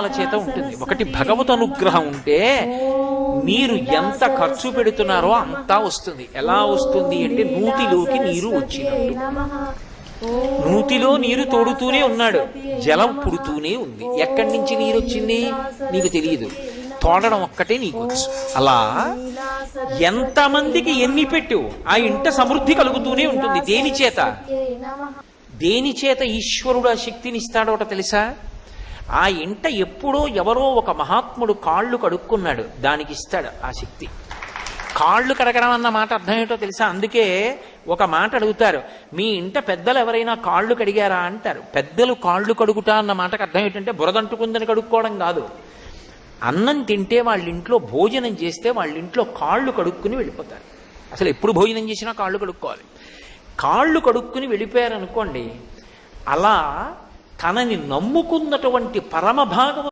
కారణాల చేత ఉంటుంది. ఒకటి భగవత్ అనుగ్రహం ఉంటే మీరు ఎంత ఖర్చు పెడుతున్నారో అంతా వస్తుంది. ఎలా వస్తుంది అంటే నూతిలోకి నీరు వచ్చినట్టు. నూతిలో నీరు తోడుతూనే ఉన్నాడు, జలం పుడుతూనే ఉంది. ఎక్కడి నుంచి నీరు వచ్చింది నీకు తెలియదు, తోడడం ఒక్కటే నీకు వచ్చు. అలా ఎంతమందికి ఎన్ని పెట్టు ఆ ఇంట సమృద్ధి కలుగుతూనే ఉంటుంది. దేని చేత? దేని చేత ఈశ్వరుడు ఆ శక్తిని ఇస్తాడో తెలుసా? ఆ ఇంట ఎప్పుడో ఎవరో ఒక మహాత్ముడు కాళ్ళు కడుక్కున్నాడు, దానికి ఇస్తాడు ఆ శక్తి. కాళ్ళు కడగడం అన్న మాట అర్థం ఏంటో తెలుసా? అందుకే ఒక మాట అడుగుతారు, మీ ఇంట పెద్దలు ఎవరైనా కాళ్ళు కడిగారా అంటారు. పెద్దలు కాళ్ళు కడుగుతా అన్న మాటకు అర్థం ఏంటంటే బురదంటుకుందని కడుక్కోవడం కాదు. అన్నం తింటే వాళ్ళ ఇంట్లో భోజనం చేస్తే వాళ్ళ ఇంట్లో కాళ్ళు కడుక్కుని వెళ్ళిపోతారు. అసలు ఎప్పుడు భోజనం చేసినా కాళ్ళు కడుక్కోవాలి. కాళ్ళు కడుక్కుని వెళ్ళిపోయారనుకోండి, అలా తనని నమ్ముకున్నటువంటి పరమభాగవ